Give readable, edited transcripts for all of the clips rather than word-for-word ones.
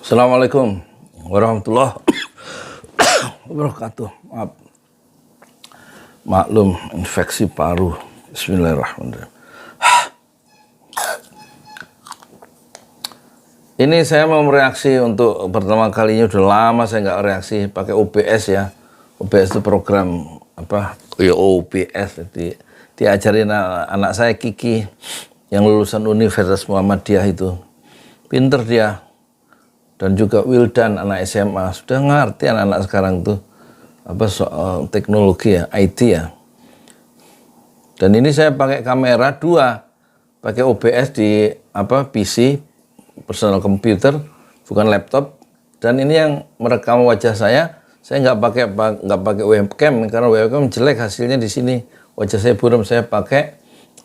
Assalamualaikum warahmatullahi wabarakatuh. Maaf. Maklum infeksi paru. Bismillahirrahmanirrahim. Ini saya mau mereaksi untuk pertama kalinya, udah lama saya nggak reaksi pakai OBS ya. OBS itu program apa? Ya OBS. Diajarin anak saya Kiki yang lulusan Universitas Muhammadiyah itu. Pinter dia. Dan juga Wildan anak SMA, sudah ngerti anak-anak sekarang tuh apa soal teknologi ya, IT ya. Dan ini saya pakai kamera dua, pakai OBS di apa PC, personal computer, bukan laptop. Dan ini yang merekam wajah saya nggak pakai webcam karena webcam jelek hasilnya di sini. Wajah saya buram, saya pakai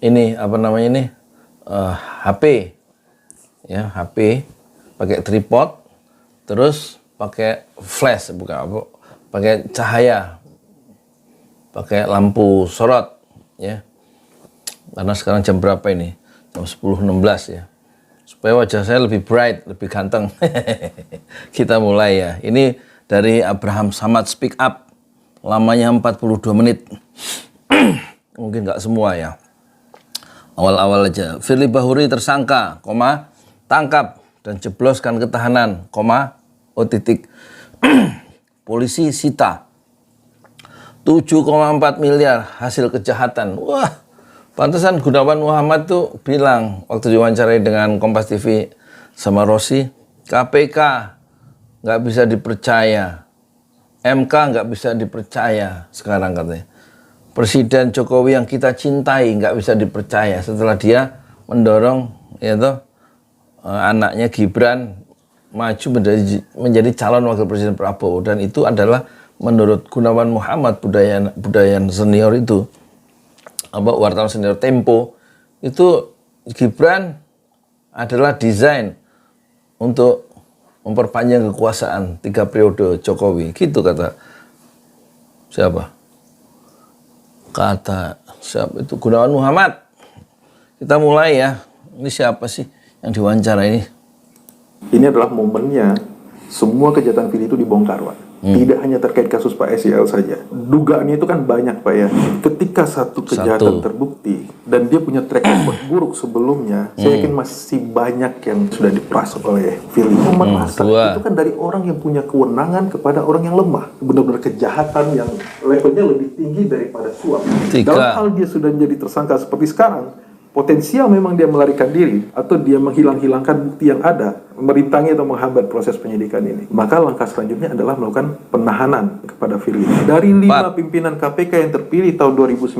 ini apa namanya ini HP, ya HP, pakai tripod. Terus pakai flash, bukan apa, pakai cahaya, pakai lampu sorot, ya. Karena sekarang jam berapa ini? Jam 10.16 ya. Supaya wajah saya lebih bright, lebih ganteng. Kita mulai ya. Ini dari Abraham Samad Speak Up. Lamanya 42 menit. Mungkin nggak semua ya. Awal-awal aja. Firly Bahuri tersangka, tangkap dan jebloskan ke tahanan, polisi sita 7,4 miliar hasil kejahatan. Wah, pantesan Gunawan Muhammad tuh bilang waktu diwawancarai dengan Kompas TV sama Rossi, KPK nggak bisa dipercaya, MK nggak bisa dipercaya sekarang katanya. Presiden Jokowi yang kita cintai nggak bisa dipercaya setelah dia mendorong yaitu anaknya Gibran maju menjadi calon wakil presiden Prabowo, dan itu adalah menurut Gunawan Muhammad budayan senior itu apa wartawan senior Tempo itu Gibran adalah desain untuk memperpanjang kekuasaan 3 periode Jokowi, gitu kata siapa itu Gunawan Muhammad. Kita mulai ya. Ini siapa sih yang diwawancara ini? Ini adalah momennya semua kejahatan Firly itu dibongkar, Pak. Tidak hanya terkait kasus Pak SEL saja. Dugaannya itu kan banyak, Pak ya. Ketika satu kejahatan terbukti dan dia punya track record buruk sebelumnya, saya yakin masih banyak yang sudah diperas oleh Firly. Memerasa itu kan dari orang yang punya kewenangan kepada orang yang lemah. Benar-benar kejahatan yang levelnya lebih tinggi daripada suap. Dalam hal dia sudah menjadi tersangka seperti sekarang, potensial memang dia melarikan diri atau dia menghilangkan bukti yang ada, merintangi atau menghambat proses penyidikan ini. Maka langkah selanjutnya adalah melakukan penahanan kepada Firly. Dari 5 pimpinan KPK yang terpilih tahun 2019,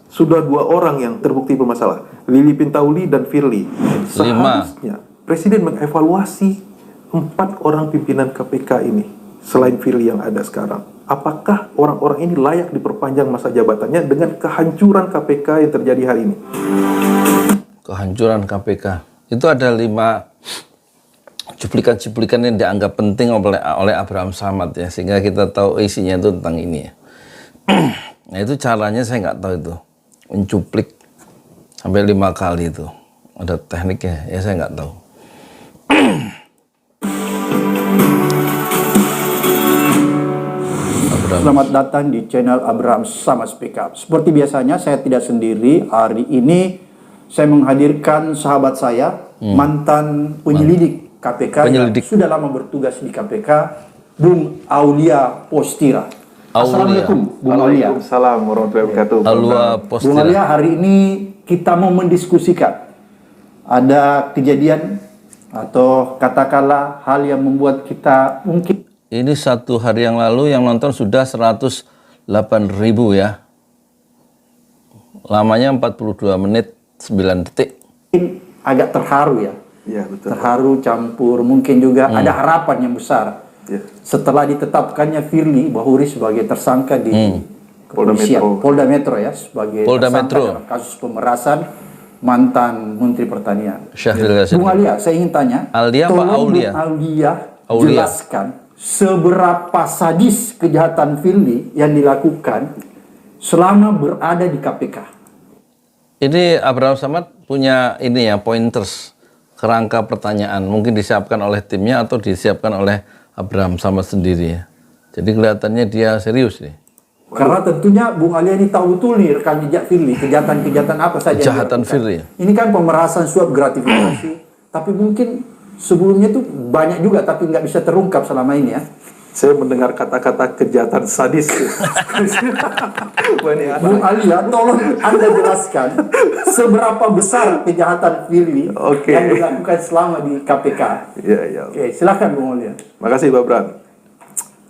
sudah 2 orang yang terbukti bermasalah, Lili Pintauli dan Firly. Seharusnya Presiden mengevaluasi 4 orang pimpinan KPK ini selain Firly yang ada sekarang. Apakah orang-orang ini layak diperpanjang masa jabatannya dengan kehancuran KPK yang terjadi hari ini? Kehancuran KPK. Itu ada 5 cuplikan-cuplikan yang dianggap penting oleh Abraham Samad ya, sehingga kita tahu isinya itu tentang ini ya. Nah itu caranya saya nggak tahu itu. Mencuplik sampai 5 kali itu. Ada tekniknya, ya saya nggak tahu. Selamat datang di channel Abraham Samad Speak Up. Seperti biasanya saya tidak sendiri. Hari ini saya menghadirkan sahabat saya, mantan penyelidik KPK yang sudah lama bertugas di KPK, Bung Aulia Postira. Assalamualaikum Bung Aulia. Waalaikumsalam warahmatullahi wabarakatuh. Bung Aulia, hari ini kita mau mendiskusikan ada kejadian atau katakanlah hal yang membuat kita mungkin. Ini 1 hari yang lalu yang nonton sudah 108.000 ya. Lamanya 42 menit 9 detik. Agak terharu ya. Iya, betul. Terharu campur mungkin juga ada harapan yang besar. Ya. Setelah ditetapkannya Firly Bahuri sebagai tersangka di kepolisian Polda Metro ya, sebagai tersangka dalam kasus pemerasan mantan Menteri Pertanian. Bung Aulia, saya ingin tanya, tolong Bung Aulia jelaskan seberapa sadis kejahatan Firly yang dilakukan selama berada di KPK. Ini Abraham Samad punya ini ya, pointers kerangka pertanyaan. Mungkin disiapkan oleh timnya atau disiapkan oleh Abraham Samad sendiri ya. Jadi kelihatannya dia serius nih. Karena tentunya Bung Ali ini tahu betul nih rekam jejak Firly, kejahatan-kejahatan apa saja. Kejahatan Firly. Ini kan pemerasan, suap, gratifikasi. Tapi mungkin sebelumnya tuh banyak juga, tapi nggak bisa terungkap selama ini ya. Saya mendengar kata-kata kejahatan sadis. Bung Ali ya, tolong Anda jelaskan seberapa besar kejahatan Firly yang dilakukan selama di KPK. Iya. Oke, silakan Bung Ali. Makasih Pak Bran.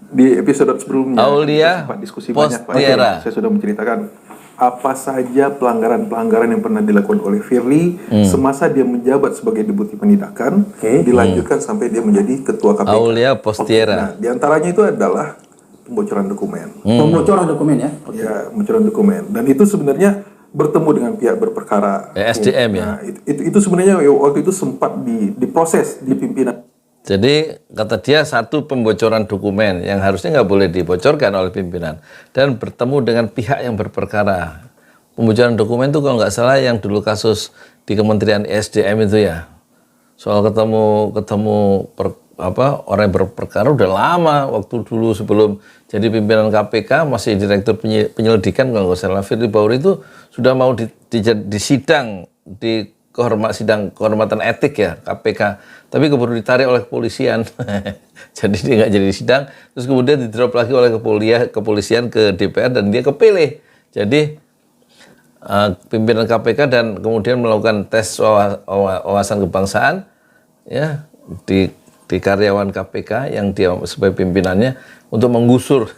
Di episode sebelumnya Aulia sempat diskusi banyak Pak. Saya sudah menceritakan apa saja pelanggaran-pelanggaran yang pernah dilakukan oleh Firly semasa dia menjabat sebagai Deputi Penindakan, dilanjutkan sampai dia menjadi Ketua KPK. Aulia Postiera. Nah, di antaranya itu adalah pembocoran dokumen. Pembocoran dokumen ya? Ya, pembocoran dokumen. Dan itu sebenarnya bertemu dengan pihak berperkara. SDM ya. Nah, itu sebenarnya waktu itu sempat diproses di pimpinan. Jadi kata dia satu pembocoran dokumen yang harusnya nggak boleh dibocorkan oleh pimpinan dan bertemu dengan pihak yang berperkara. Pembocoran dokumen itu kalau nggak salah yang dulu kasus di Kementerian SDM itu ya. Soal ketemu orang yang berperkara udah lama, waktu dulu sebelum jadi pimpinan KPK masih direktur penyelidikan kalau nggak salah. Firly Bahuri itu sudah mau disidang di sidang kehormatan etik ya KPK, tapi keburu ditarik oleh kepolisian. Jadi dia nggak jadi sidang, terus kemudian didrop lagi oleh kepolisian ke DPR dan dia kepilih jadi pimpinan KPK dan kemudian melakukan tes wawasan kebangsaan ya di karyawan KPK yang dia sebagai pimpinannya untuk menggusur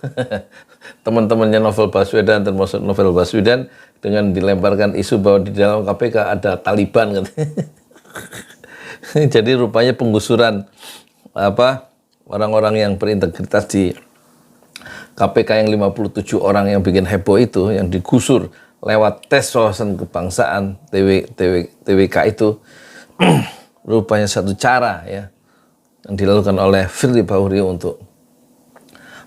teman-temannya Novel Baswedan, termasuk Novel Baswedan, dengan dilemparkan isu bahwa di dalam KPK ada Taliban katanya. Jadi rupanya penggusuran orang-orang yang berintegritas di KPK yang 57 orang yang bikin heboh itu, yang digusur lewat tes wawasan kebangsaan TWK itu rupanya satu cara ya yang dilakukan oleh Firly Bahuri untuk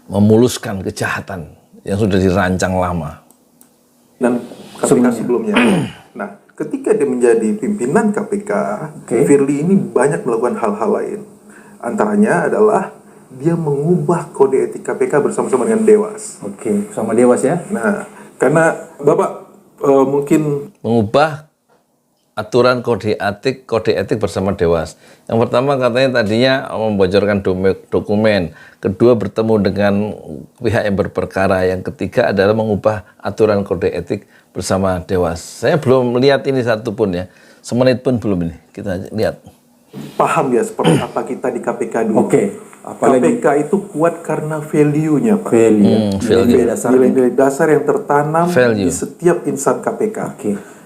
memuluskan kejahatan yang sudah dirancang lama. Dan KPK sebelumnya. Nah, ketika dia menjadi pimpinan KPK, Firly ini banyak melakukan hal-hal lain. Antaranya adalah dia mengubah kode etik KPK bersama-sama dengan Dewas. Sama Dewas ya. Nah, karena Bapak mungkin mengubah aturan kode etik bersama Dewas. Yang pertama katanya tadinya membocorkan dokumen, kedua bertemu dengan pihak yang berperkara, yang ketiga adalah mengubah aturan kode etik bersama Dewas. Saya belum melihat ini satu pun ya, semenit pun belum ini. Kita lihat. Paham ya seperti apa kita di KPK dulu. Apalagi KPK itu kuat karena value-nya Pak. Nilai-nilai dasar yang tertanam di setiap insan KPK.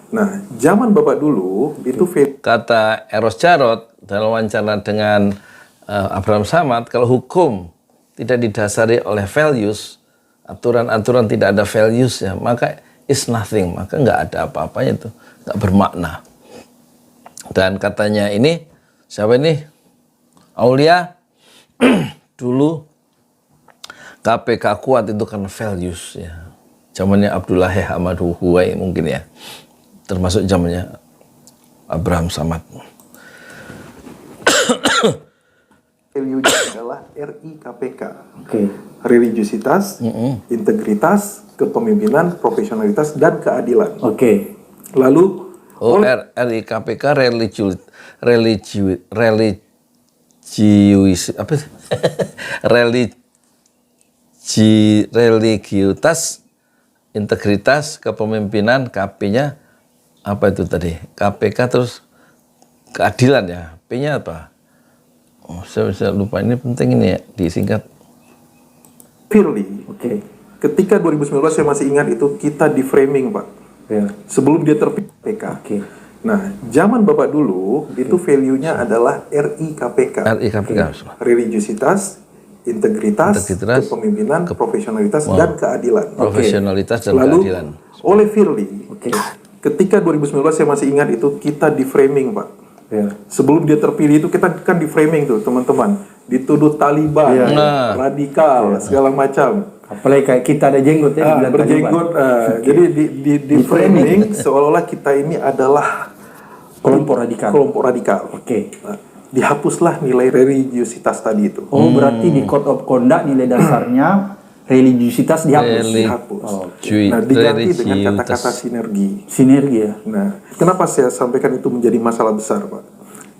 Nah, zaman Bapak dulu itu kata Eros Jarot dalam wawancara dengan Abraham Samad, kalau hukum tidak didasari oleh values, aturan-aturan tidak ada values ya, maka is nothing, maka nggak ada apa-apanya itu, nggak bermakna. Dan katanya ini, siapa ini? Aulia, dulu KPK kuat itu kan values ya. Zamannya Abdullah Ahmad Huwai mungkin ya. Termasuk zamannya Abraham Samad. Value-nya adalah RIKPK. Religiusitas, integritas, kepemimpinan, profesionalitas, dan keadilan. Lalu RIKPK religiusitas, integritas, kepemimpinan, KP-nya apa itu tadi? KPK terus keadilan ya. P-nya apa? Saya lupa, ini penting ini ya, disingkat. Firly. Ketika 2019 saya masih ingat itu kita di framing Pak. Sebelum dia terpilih KPK. Nah, zaman Bapak dulu itu value-nya adalah RIKPK. Religiusitas, integritas, kepemimpinan, profesionalitas, dan keadilan. Profesionalitas dan lalu, keadilan. Oleh Firly. Ketika 2019 saya masih ingat itu kita di framing Pak. Sebelum dia terpilih itu kita kan di framing tuh teman-teman, dituduh Taliban, radikal, segala macam. Apalagi kayak kita ada jenggot ya, berjenggot. Jadi di framing seolah-olah kita ini adalah kelompok radikal. Oke. Nah, dihapuslah nilai religiusitas tadi itu. Oh, berarti di Code of Conduct nilai dasarnya religiusitas dihapus. Nah, diganti dengan kata-kata sinergi. Sinergi ya. Nah, kenapa saya sampaikan itu menjadi masalah besar, Pak?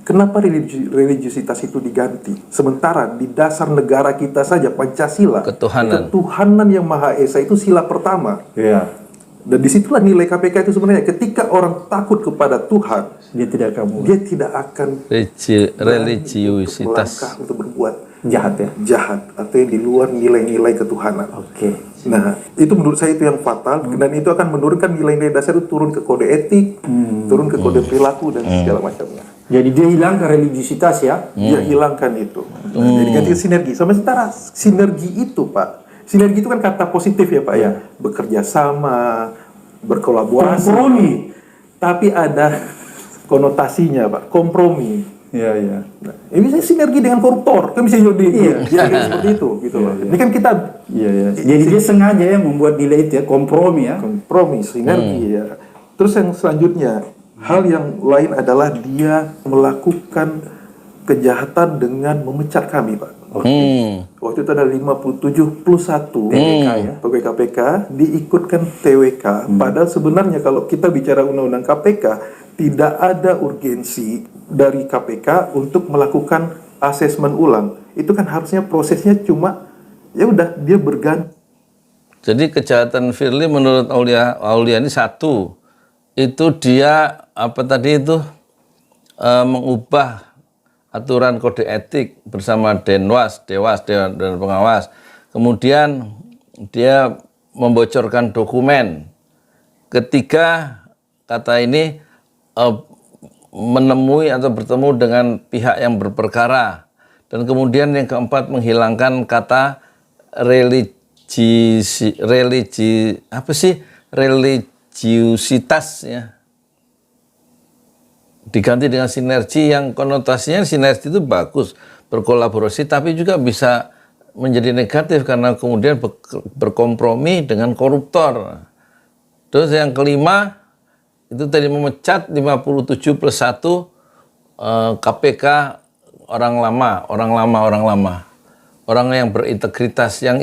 Kenapa religiusitas itu diganti? Sementara di dasar negara kita saja Pancasila, ketuhanan yang Maha Esa itu sila pertama. Iya. Dan disitulah nilai KPK itu sebenarnya. Ketika orang takut kepada Tuhan, dia tidak akan religiusitas untuk berbuat jahat atau yang di luar nilai-nilai ketuhanan. Oke. Nah, itu menurut saya itu yang fatal, dan itu akan menurunkan nilai-nilai dasar itu turun ke kode etik, turun ke kode perilaku dan segala macamnya. Jadi dia hilangkan religiusitas ya? Dia hilangkan itu. Jadi ganti sinergi. Sementara sinergi itu, Pak, sinergi itu kan kata positif ya, Pak ya. Bekerja sama, berkolaborasi. Kompromi. Tapi ada konotasinya, Pak, kompromi. Iya. Nah, ini bisa sinergi dengan koruptor, kan bisa jadi seperti itu, gitu loh. Ini kan kita. Jadi dia sengaja ya membuat nilai itu ya, kompromi ya. Kompromi, sinergi ya. Terus yang selanjutnya, hal yang lain adalah dia melakukan kejahatan dengan memecat kami, Pak. Waktu itu ada 57 plus 1 pegawai KPK diikutkan TWK. Padahal sebenarnya kalau kita bicara undang-undang KPK, tidak ada urgensi dari KPK untuk melakukan asesmen ulang. Itu kan harusnya prosesnya cuma ya udah dia berganti. Jadi kejahatan Firly menurut Auliani satu, itu dia mengubah aturan kode etik bersama Dewas, Dewan Pengawas. Kemudian dia membocorkan dokumen. Ketiga, kata ini menemui atau bertemu dengan pihak yang berperkara. Dan kemudian yang keempat, menghilangkan kata religiusitas ya. Diganti dengan sinergi yang konotasinya sinergi itu bagus, berkolaborasi, tapi juga bisa menjadi negatif karena kemudian berkompromi dengan koruptor. Terus yang kelima, itu tadi memecat 57 plus 1 KPK orang lama. Orang yang berintegritas, yang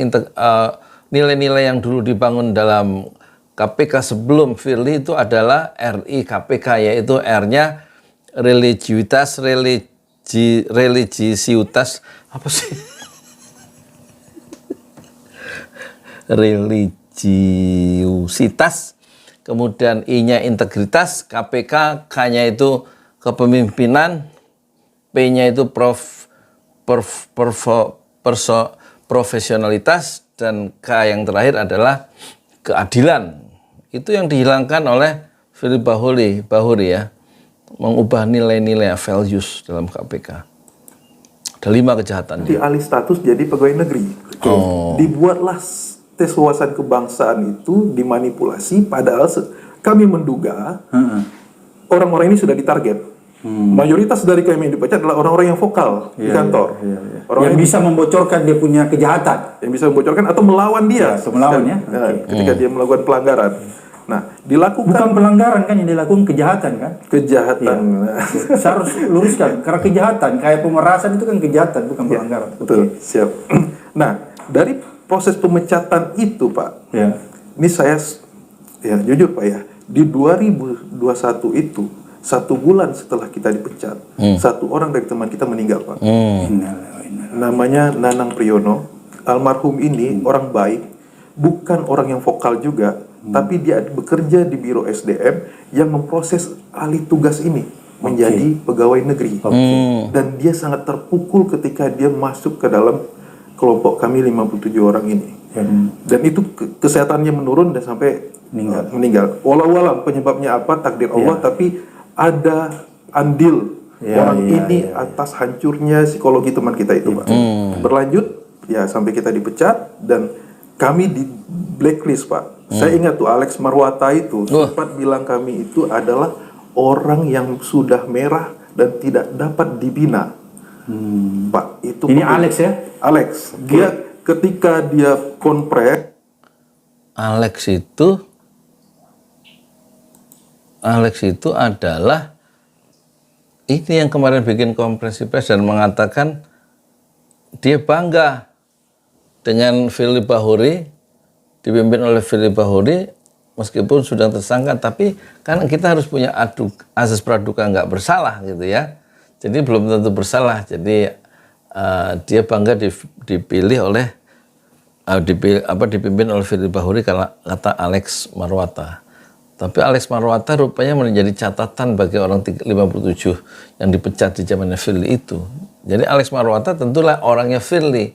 nilai-nilai yang dulu dibangun dalam KPK sebelum Firly itu adalah RI KPK, yaitu R-nya religiusitas, apa sih? Religiusitas, kemudian I-nya integritas, KPK, K-nya itu kepemimpinan, P-nya itu profesionalitas, dan K yang terakhir adalah keadilan. Itu yang dihilangkan oleh Firly Bahuri ya, mengubah nilai-nilai values dalam KPK. Ada 5 kejahatan. Dialih status jadi pegawai negeri. Dibuatlah tes wawasan kebangsaan itu dimanipulasi, padahal kami menduga orang-orang ini sudah ditarget. Mayoritas dari kami yang dipecat adalah orang-orang yang vokal di kantor. Orang yang bisa membocorkan dia punya kejahatan. Yang bisa membocorkan atau melawan dia. Ketika dia melakukan pelanggaran. Nah, dilakukan bukan pelanggaran kan, yang dilakukan kejahatan kan? Kejahatan. Saya harus luruskan, karena kejahatan kayak pemerasan itu kan kejahatan, bukan pelanggaran. Betul, siap. Nah, dari proses pemecatan itu, Pak. Ini saya jujur, Pak ya. Di 2021 itu 1 bulan setelah kita dipecat, 1 orang dari teman kita meninggal, Pak. Namanya Nanang Priyono. Almarhum ini orang baik, bukan orang yang vokal juga. Tapi dia bekerja di Biro SDM yang memproses alih tugas ini menjadi pegawai negeri. Dan dia sangat terpukul ketika dia masuk ke dalam kelompok kami 57 orang ini. Dan itu kesehatannya menurun dan sampai meninggal. Walau penyebabnya apa, takdir Allah, tapi ada andil orang ini atas hancurnya psikologi teman kita itu, Pak. Berlanjut ya sampai kita dipecat dan kami di blacklist, Pak. Saya ingat tuh Alex Marwata itu sempat bilang kami itu adalah orang yang sudah merah dan tidak dapat dibina. Pak, itu ini Alex ya? Alex. Dia ketika dia konpres. Alex itu adalah ini yang kemarin bikin konferensi pers dan mengatakan dia bangga dengan Firly Bahuri, dipimpin oleh Firly Bahuri, meskipun sudah tersangka, tapi kan kita harus punya asas praduga nggak bersalah gitu ya. Jadi belum tentu bersalah. Jadi dia bangga dipilih oleh dipimpin oleh Firly Bahuri, kata Alex Marwata. Tapi Alex Marwata rupanya menjadi catatan bagi orang 57 yang dipecat di zamannya Firly itu. Jadi Alex Marwata tentulah orangnya Firly.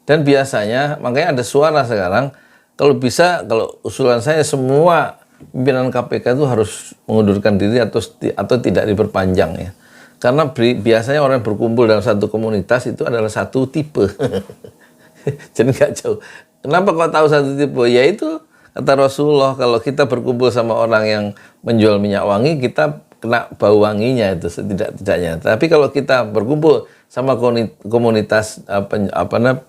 Dan biasanya, makanya ada suara sekarang, kalau bisa, kalau usulan saya semua pimpinan KPK itu harus mengundurkan diri atau tidak diperpanjang ya. Karena biasanya orang yang berkumpul dalam satu komunitas itu adalah satu tipe. Jadi nggak jauh. Kenapa kau tahu satu tipe? Ya itu kata Rasulullah, kalau kita berkumpul sama orang yang menjual minyak wangi, kita kena bau wanginya itu setidak-tidaknya. Tapi kalau kita berkumpul sama komunitas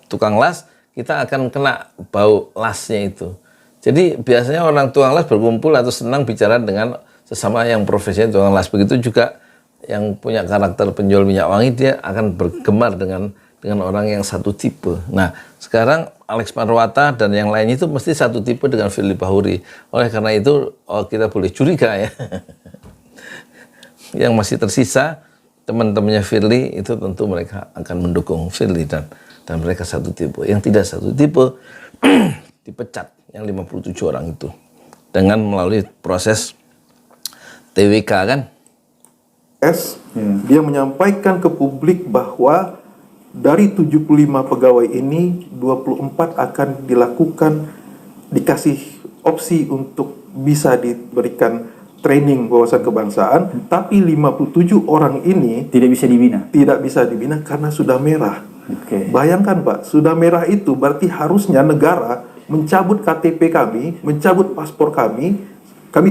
tukang las, kita akan kena bau lasnya itu. Jadi biasanya orang tukang las berkumpul atau senang bicara dengan sesama yang profesinya tukang las. Begitu juga yang punya karakter penjual minyak wangi, dia akan bergemar dengan orang yang satu tipe. Nah, sekarang Alex Marwata dan yang lain itu mesti satu tipe dengan Firly Bahuri. Oleh karena itu, kita boleh curiga ya. Yang masih tersisa, teman-temannya Firly itu tentu mereka akan mendukung Firly dan mereka satu tipe. Yang tidak satu tipe dipecat yang 57 orang itu dengan melalui proses TWK kan. Dia menyampaikan ke publik bahwa dari 75 pegawai ini 24 akan dikasih opsi untuk bisa diberikan training wawasan kebangsaan, tapi 57 orang ini tidak bisa dibina karena sudah merah. Okay. Bayangkan Pak, sudah merah itu berarti harusnya negara mencabut KTP kami, mencabut paspor kami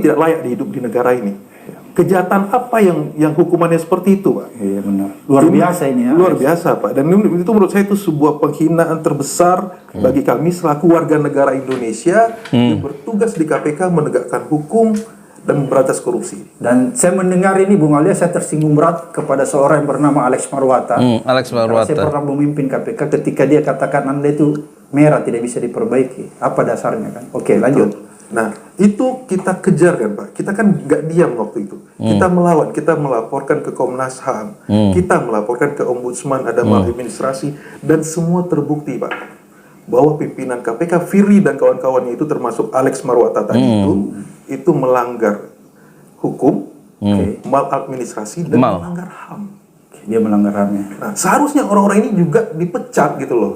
tidak layak hidup di negara ini. Kejahatan apa yang hukumannya seperti itu, Pak? Iya benar. Luar biasa ini ya. Luar biasa, Pak. Dan itu menurut saya itu sebuah penghinaan terbesar bagi kami selaku warga negara Indonesia yang bertugas di KPK menegakkan hukum dan memberantas korupsi. Dan saya mendengar ini, Bung Alia, saya tersinggung berat kepada seorang yang bernama Alex Marwata. Alex Marwata. Saya pernah memimpin KPK ketika dia katakan Anda itu merah, tidak bisa diperbaiki. Apa dasarnya kan? Oke, lanjut. Nah, itu kita kejar kan Pak. Kita kan nggak diam waktu itu. Kita melawan, kita melaporkan ke Komnas HAM, kita melaporkan ke Ombudsman, ada maladministrasi, dan semua terbukti Pak. Bahwa pimpinan KPK, Firly dan kawan-kawannya itu termasuk Alex Marwata tadi itu melanggar hukum, maladministrasi, dan melanggar HAM. Dia melanggar HAM-nya. Nah, seharusnya orang-orang ini juga dipecat gitu loh.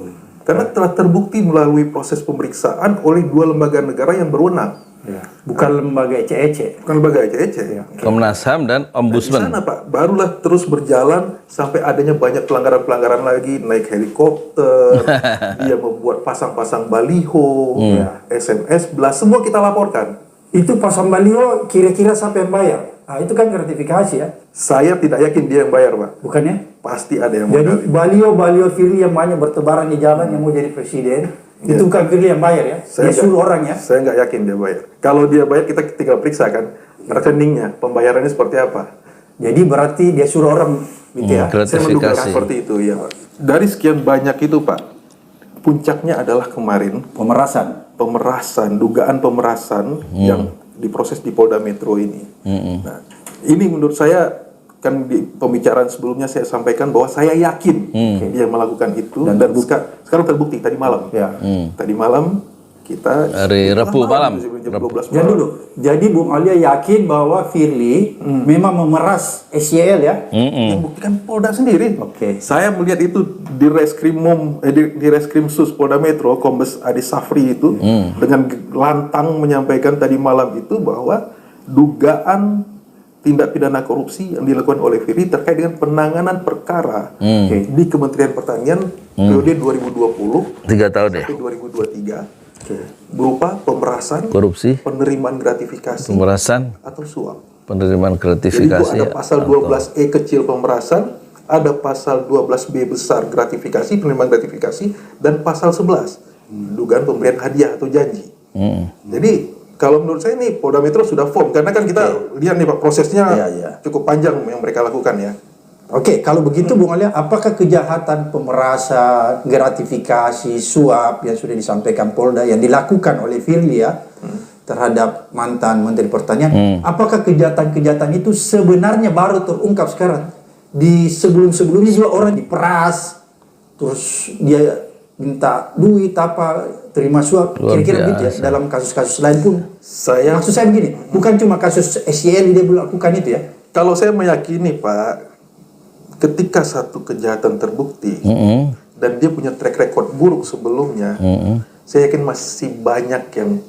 Karena telah terbukti melalui proses pemeriksaan oleh 2 lembaga negara yang berwenang. Ya. Bukan lembaga ece-ece. Bukan lembaga ece-ece. Ya. Komnas HAM dan Ombudsman. Di sana Pak, barulah terus berjalan sampai adanya banyak pelanggaran-pelanggaran lagi, naik helikopter, dia membuat pasang-pasang baliho, SMS blast, semua kita laporkan. Itu pasang baliho kira-kira siapa yang bayar? Nah, itu kan gratifikasi ya. Saya tidak yakin dia yang bayar, Pak. Bukannya? Pasti ada yang jadi baliho Firly yang banyak bertebaran di jalan yang mau jadi presiden, itu bukan Firly yang bayar ya? Dia suruh orang ya? Saya nggak yakin dia bayar. Kalau dia bayar, kita tinggal periksa kan rekeningnya, pembayarannya seperti apa. Jadi berarti dia suruh orang gitu ya? Saya menduga seperti itu ya Pak. Dari sekian banyak itu Pak, puncaknya adalah kemarin pemerasan, dugaan pemerasan yang diproses di Polda Metro ini. Nah, ini menurut saya kan di pembicaraan sebelumnya saya sampaikan bahwa saya yakin dia melakukan itu dan sekarang terbukti tadi malam. Tadi malam kita hari Rabu malam. Jangan dulu. Jadi Bung Alia yakin bahwa Firly memang memeras SYL ya? Yang buktikan Polda sendiri. Saya melihat itu di Reskrimsus Polda Metro, Kombes Adi Safri itu dengan lantang menyampaikan tadi malam itu bahwa dugaan tindak pidana korupsi yang dilakukan oleh Firly terkait dengan penanganan perkara di Kementerian Pertanian periode 2020 3 tahun ya sampai 2023 berupa pemerasan, korupsi, penerimaan gratifikasi, pemerasan atau suap. Penerimaan gratifikasi. Jadi itu ada pasal 12E kecil pemerasan, ada pasal 12B besar gratifikasi, penerimaan gratifikasi, dan pasal 11 dugaan pemberian hadiah atau janji. Jadi kalau menurut saya ini Polda Metro sudah firm, karena kan kita lihat nih Pak prosesnya cukup panjang yang mereka lakukan ya. Oke, kalau begitu Bung Alia, apakah kejahatan pemerasan, gratifikasi, suap yang sudah disampaikan Polda yang dilakukan oleh Firly ya terhadap mantan Menteri Pertanian, apakah kejahatan-kejahatan itu sebenarnya baru terungkap sekarang? Di sebelum-sebelumnya juga orang diperas, terus dia minta duit apa, terima suap, kira-kira gitu ya. Dalam kasus-kasus lain pun, maksud saya begini, bukan cuma kasus SYL dia melakukan itu ya. Kalau saya meyakini Pak, ketika satu kejahatan terbukti dan dia punya track record buruk sebelumnya, saya yakin masih banyak yang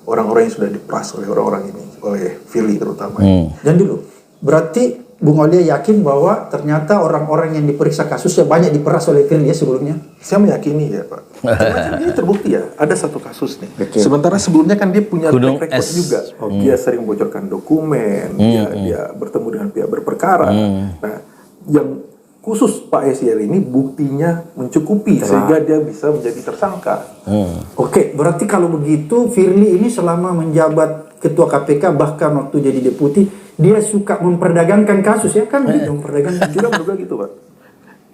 orang-orang yang sudah diperas oleh orang-orang ini, oleh Firly terutama. Dan dulu, berarti Bung Alia yakin bahwa ternyata orang-orang yang diperiksa kasusnya banyak diperas oleh Firly ya sebelumnya? Saya meyakini ya Pak. Karena ini terbukti ya, ada satu kasus nih. Sementara sebelumnya kan dia punya track record juga. Dia sering membocorkan dokumen, dia bertemu dengan pihak berperkara. Nah, yang khusus Pak SYL ini buktinya mencukupi sehingga dia bisa menjadi tersangka. Oke, berarti kalau begitu Firly ini selama menjabat ketua KPK bahkan waktu jadi deputi dia suka memperdagangkan kasus ya kan gitu memperdagangkan. Tidak menduga gitu Pak.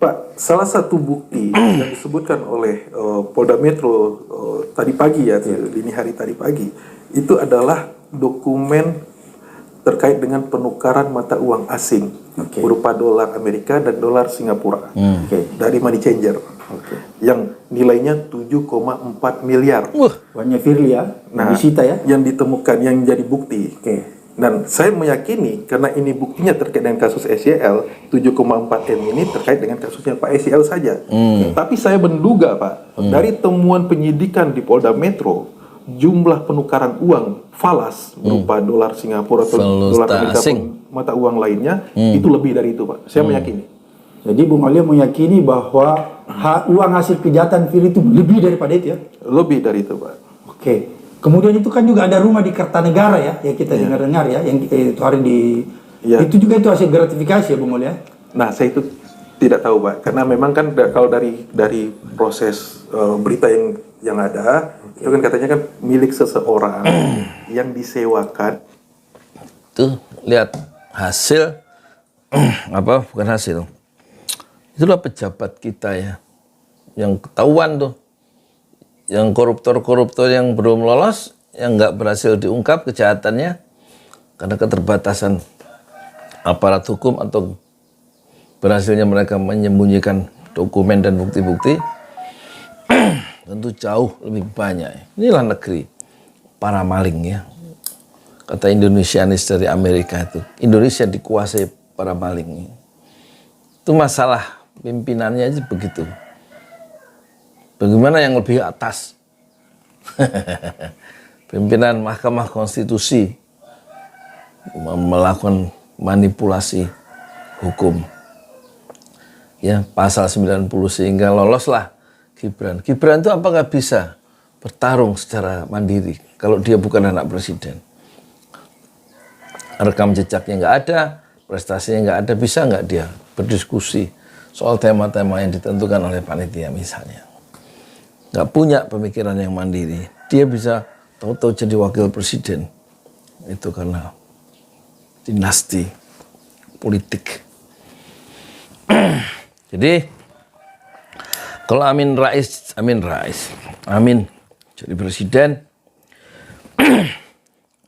Pak, salah satu bukti yang disebutkan oleh Polda Metro tadi pagi ya, dini hari tadi pagi, itu adalah dokumen terkait dengan penukaran mata uang asing berupa dolar Amerika dan dolar Singapura dari money changer yang nilainya 7,4 miliar. Uangnya Firly ya, disita ya. Yang ditemukan, yang jadi bukti. Dan saya meyakini karena ini buktinya terkait dengan kasus SYL, 7,4 M ini terkait dengan kasusnya Pak SYL saja. Tapi saya menduga Pak, dari temuan penyidikan di Polda Metro, jumlah penukaran uang falas berupa dolar Singapura atau dolar Amerika mata uang lainnya itu lebih dari itu Pak. Saya meyakini. Jadi Bung Alia meyakini bahwa uang hasil kejahatan Firly itu lebih daripada itu ya? Lebih dari itu Pak. Oke. Kemudian itu kan juga ada rumah di Kertanegara ya, yang kita dengar-dengar ya, yang itu hari di itu juga itu hasil gratifikasi ya Bung Alia? Nah saya itu tidak tahu Pak, karena memang kan kalau dari proses berita yang ada itu kan katanya kan milik seseorang yang disewakan. Tuh lihat hasil apa bukan hasil, itulah pejabat kita ya yang ketahuan tuh, yang koruptor-koruptor yang belum lolos, yang nggak berhasil diungkap kejahatannya karena keterbatasan aparat hukum atau berhasilnya mereka menyembunyikan dokumen dan bukti-bukti. Tentu jauh lebih banyak. Inilah negeri para maling ya. Kata Indonesianis dari Amerika itu, Indonesia dikuasai para maling. Itu masalah pimpinannya aja begitu. Bagaimana yang lebih atas? Pimpinan Mahkamah Konstitusi melakukan manipulasi hukum. Ya, pasal 90 sehingga loloslah Gibran. Gibran itu apakah bisa bertarung secara mandiri kalau dia bukan anak presiden? Rekam jejaknya nggak ada, prestasinya nggak ada, bisa nggak dia berdiskusi soal tema-tema yang ditentukan oleh panitia misalnya? Nggak punya pemikiran yang mandiri. Dia bisa tahu-tahu jadi wakil presiden. Itu karena dinasti politik. Jadi kalau Amin Rais jadi presiden,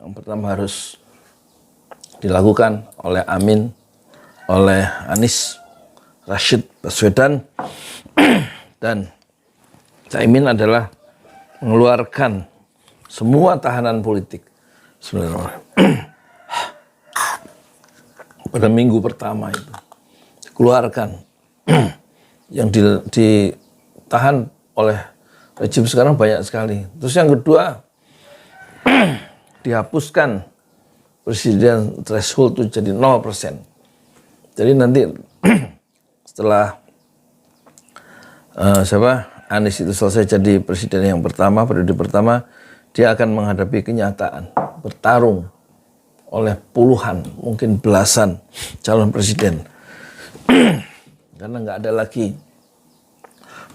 yang pertama harus dilakukan oleh Amin, oleh Anies Rashid Baswedan, dan Caimin adalah mengeluarkan semua tahanan politik sebenarnya pada minggu pertama itu dikeluarkan yang ditahan oleh rejim sekarang banyak sekali. Terus yang kedua dihapuskan presiden threshold itu jadi 0%. Jadi nanti setelah Anies itu selesai jadi presiden yang pertama, periode pertama, dia akan menghadapi kenyataan, bertarung oleh puluhan, mungkin belasan calon presiden. Karena nggak ada lagi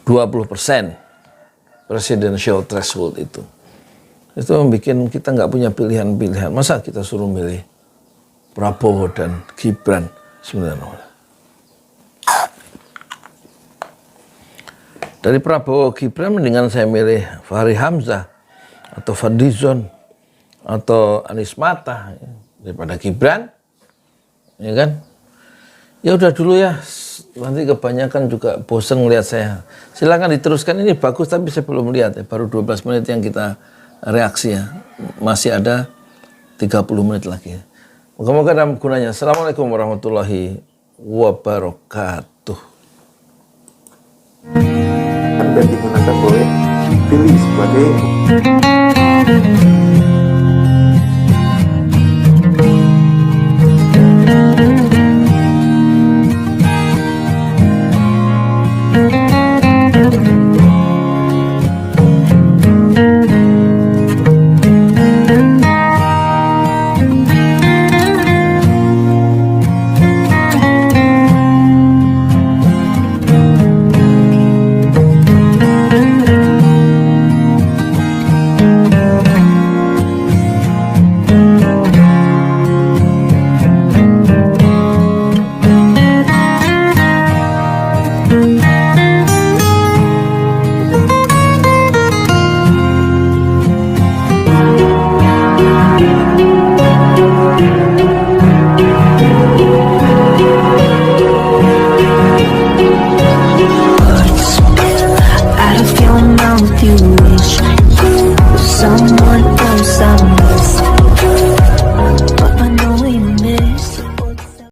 20% presidential threshold itu. Itu membuat kita nggak punya pilihan-pilihan. Masa kita suruh milih Prabowo dan Gibran sebenarnya? Dari Prabowo Gibran mendingan saya milih Fahri Hamzah atau Fadlizon atau Anies Mata daripada Gibran, ya kan? Ya udah dulu ya, nanti kebanyakan juga bosen ngelihat saya. Silakan diteruskan, ini bagus tapi saya belum lihat ya, baru 12 menit yang kita reaksi ya. Masih ada 30 menit lagi. Moga-moga ada gunanya. Assalamualaikum warahmatullahi wabarakatuh. Dan digunakan oleh pilih sebagai